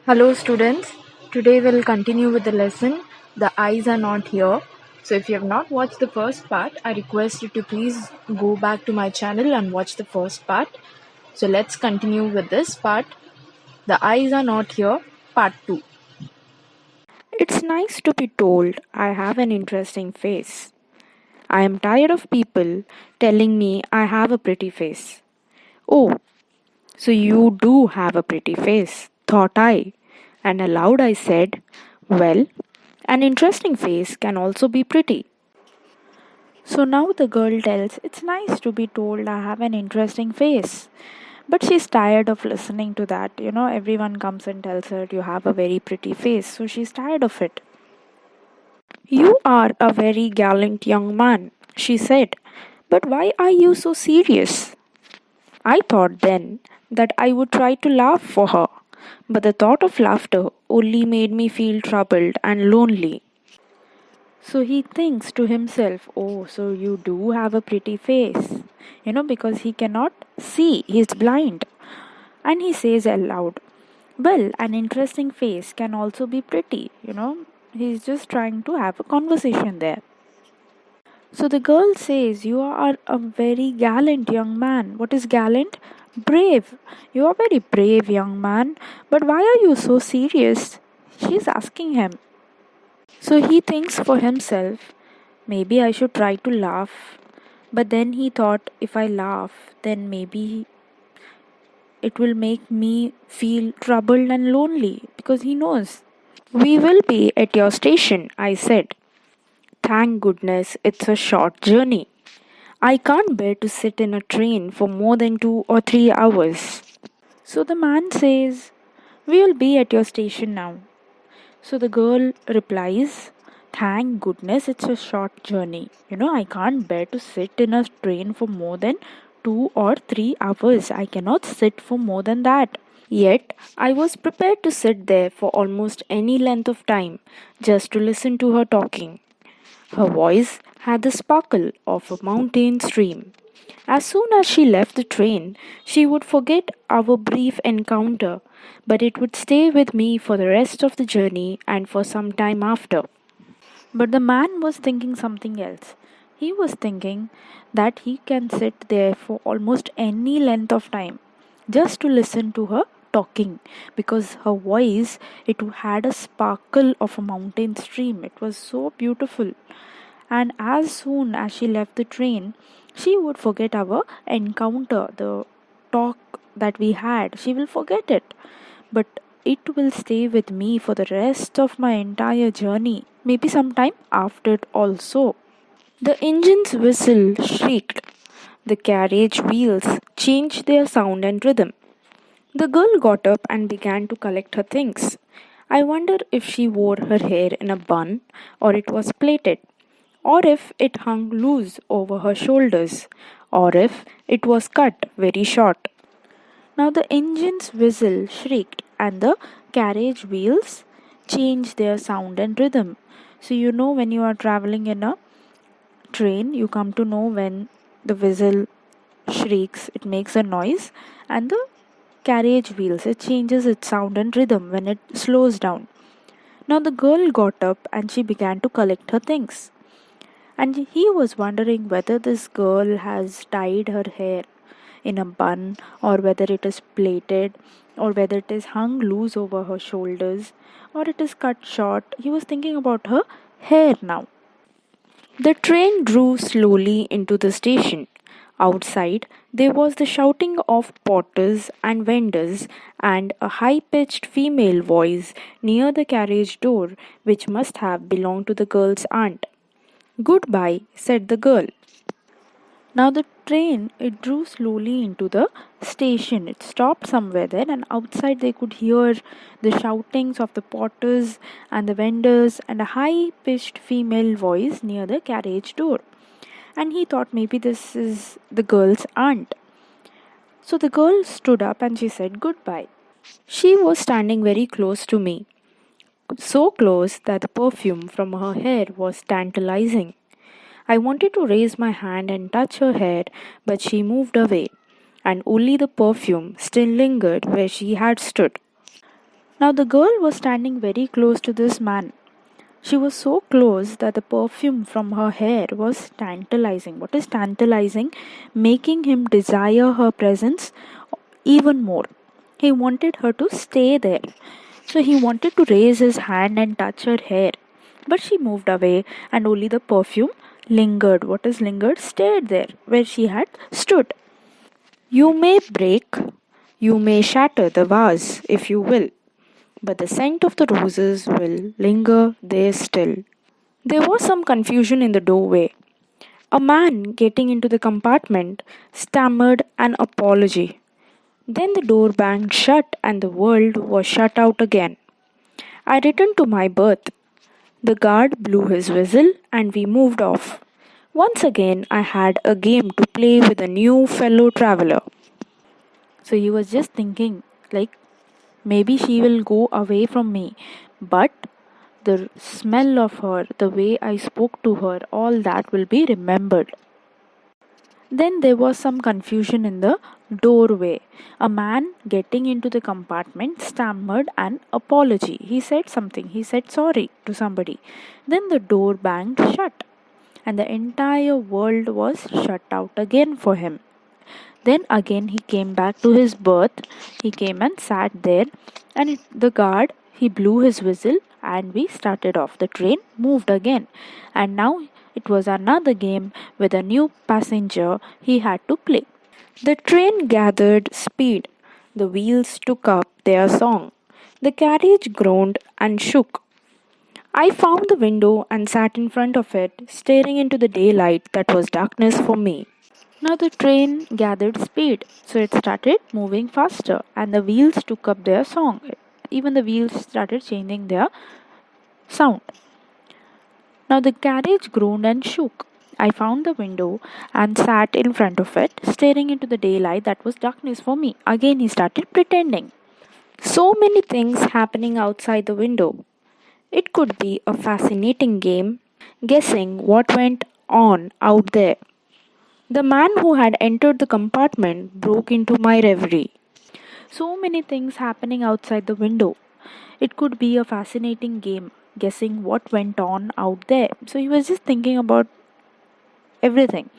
Hello students, today we'll continue with the lesson The Eyes Are Not Here. So if you have not watched the first part, I request you to please go back to my channel and watch the first part. So let's continue with this part, The Eyes Are Not Here, part 2. It's nice to be told I have an interesting face. I am tired of people telling me I have a pretty face. Oh, so you do have a pretty face, thought I. And aloud I said, well, an interesting face can also be pretty. So now the girl tells, it's nice to be told I have an interesting face. But she's tired of listening to that. Everyone comes and tells her you have a very pretty face. So she's tired of it. You are a very gallant young man, she said. But why are you so serious? I thought then that I would try to laugh for her, but the thought of laughter only made me feel troubled and lonely. So he thinks to himself, oh, so you do have a pretty face. Because he cannot see, he's blind. And he says aloud, well, an interesting face can also be pretty. He's just trying to have a conversation there. So the girl says, you are a very gallant young man. What is gallant? Brave. You are very brave young man. But why are you so serious? She's asking him. So he thinks for himself, maybe I should try to laugh. But then he thought, if I laugh, then maybe it will make me feel troubled and lonely because he knows. We will be at your station, I said. Thank goodness it's a short journey. I can't bear to sit in a train for more than 2 or 3 hours. So the man says, we will be at your station now. So the girl replies, thank goodness it's a short journey. I can't bear to sit in a train for more than 2 or 3 hours. I cannot sit for more than that. Yet I was prepared to sit there for almost any length of time just to listen to her talking. Her voice had the sparkle of a mountain stream. As soon as she left the train, she would forget our brief encounter, but it would stay with me for the rest of the journey and for some time after. But the man was thinking something else. He was thinking that he can sit there for almost any length of time just to listen to her talking because her voice it had a sparkle of a mountain stream. It was so beautiful. And as soon as she left the train, she would forget our encounter, the talk that we had. She will forget it. But it will stay with me for the rest of my entire journey, maybe sometime after it also. The engine's whistle shrieked. The carriage wheels changed their sound and rhythm. The girl got up and began to collect her things. I wonder if she wore her hair in a bun or it was plaited, or if it hung loose over her shoulders, or if it was cut very short. Now the engine's whistle shrieked and the carriage wheels changed their sound and rhythm. So when you are traveling in a train, you come to know when the whistle shrieks, it makes a noise, and the carriage wheels, it changes its sound and rhythm when it slows down. Now the girl got up and she began to collect her things. And he was wondering whether this girl has tied her hair in a bun or whether it is plaited or whether it is hung loose over her shoulders or it is cut short. He was thinking about her hair now. The train drew slowly into the station. Outside, there was the shouting of porters and vendors and a high pitched female voice near the carriage door, which must have belonged to the girl's aunt. Goodbye, said the girl. Now the train it drew slowly into the station. It stopped somewhere there, and outside they could hear the shoutings of the porters and the vendors and a high pitched female voice near the carriage door. And he thought maybe this is the girl's aunt. So the girl stood up and she said goodbye. She was standing very close to me, so close that the perfume from her hair was tantalizing. I wanted to raise my hand and touch her hair, but she moved away, and only the perfume still lingered where she had stood. Now the girl was standing very close to this man. She was so close that the perfume from her hair was tantalizing. What is tantalizing? Making him desire her presence even more. He wanted her to stay there. So he wanted to raise his hand and touch her hair. But she moved away and only the perfume lingered. What is lingered? Stayed there where she had stood. You may break, you may shatter the vase if you will, but the scent of the roses will linger there still. There was some confusion in the doorway. A man getting into the compartment stammered an apology. Then the door banged shut and the world was shut out again. I returned to my berth. The guard blew his whistle and we moved off. Once again, I had a game to play with a new fellow traveler. So he was just thinking, like, maybe she will go away from me. But the smell of her, the way I spoke to her, all that will be remembered. Then there was some confusion in the doorway. A man getting into the compartment stammered an apology. He said something, he said sorry to somebody. Then the door banged shut, and the entire world was shut out again for him. Then again he came back to his berth. He came and sat there, and the guard he blew his whistle, and we started off. The train moved again, and now it was another game with a new passenger he had to play. The train gathered speed. The wheels took up their song. The carriage groaned and shook. I found the window and sat in front of it, staring into the daylight that was darkness for me. Now the train gathered speed, so it started moving faster, and the wheels took up their song. Even the wheels started changing their sound. Now the carriage groaned and shook. I found the window and sat in front of it, staring into the daylight that was darkness for me. Again, he started pretending. So many things happening outside the window. It could be a fascinating game, guessing what went on out there. The man who had entered the compartment broke into my reverie. So many things happening outside the window. It could be a fascinating game, guessing what went on out there. So he was just thinking about everything.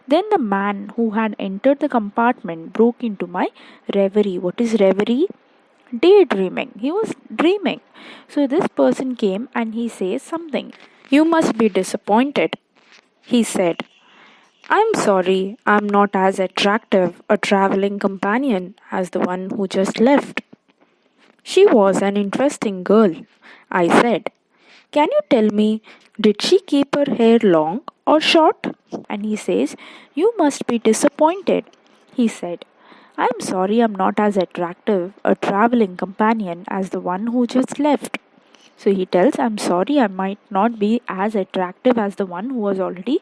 Then the man who had entered the compartment broke into my reverie. What is reverie? Daydreaming. He was dreaming. So this person came and he says something. You must be disappointed, he said. I'm sorry, I'm not as attractive a traveling companion as the one who just left. She was an interesting girl, I said. Can you tell me, did she keep her hair long or short? And he says, You must be disappointed, he said. I'm sorry I'm not as attractive a traveling companion as the one who just left. So he tells, I'm sorry I might not be as attractive as the one who was already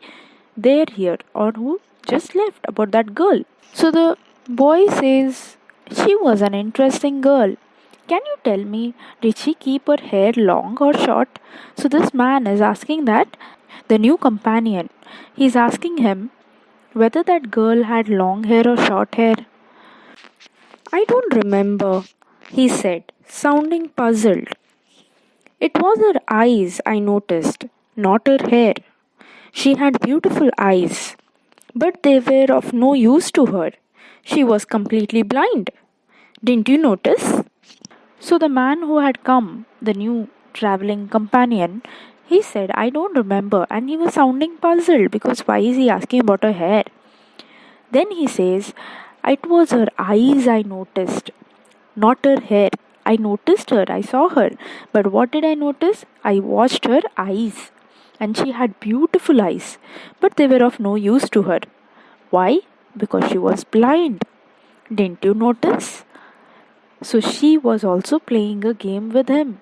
there here or who just left about that girl. So the boy says, She was an interesting girl. Can you tell me, did she keep her hair long or short? So this man is asking that, the new companion, he's asking him whether that girl had long hair or short hair. I don't remember, he said, sounding puzzled. It was her eyes I noticed, not her hair. She had beautiful eyes, but they were of no use to her. She was completely blind. Didn't you notice? So the man who had come, the new traveling companion, he said, I don't remember, and he was sounding puzzled because why is he asking about her hair? Then he says, It was her eyes I noticed, not her hair. I noticed her, I saw her, but what did I notice? I watched her eyes, and she had beautiful eyes, but they were of no use to her. Why? Because she was blind. Didn't you notice? So she was also playing a game with him.